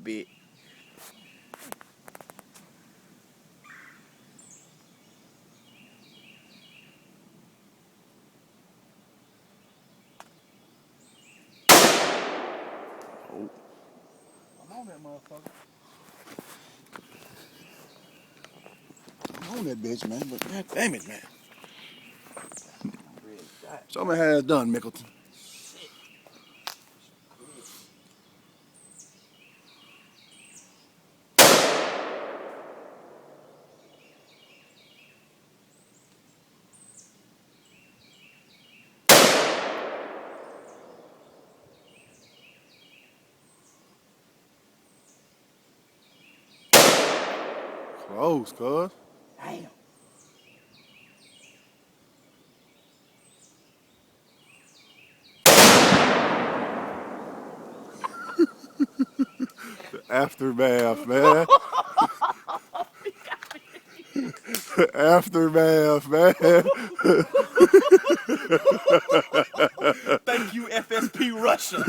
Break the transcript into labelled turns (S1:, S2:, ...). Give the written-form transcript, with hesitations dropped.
S1: bit. Oh.
S2: I'm on that motherfucker. I'm on that bitch, man, but god damn it, man. Show me how it's done, Mickleton. Close, cuz.
S1: Damn.
S2: The aftermath, man. The aftermath, man.
S1: Thank you, FSP Russia.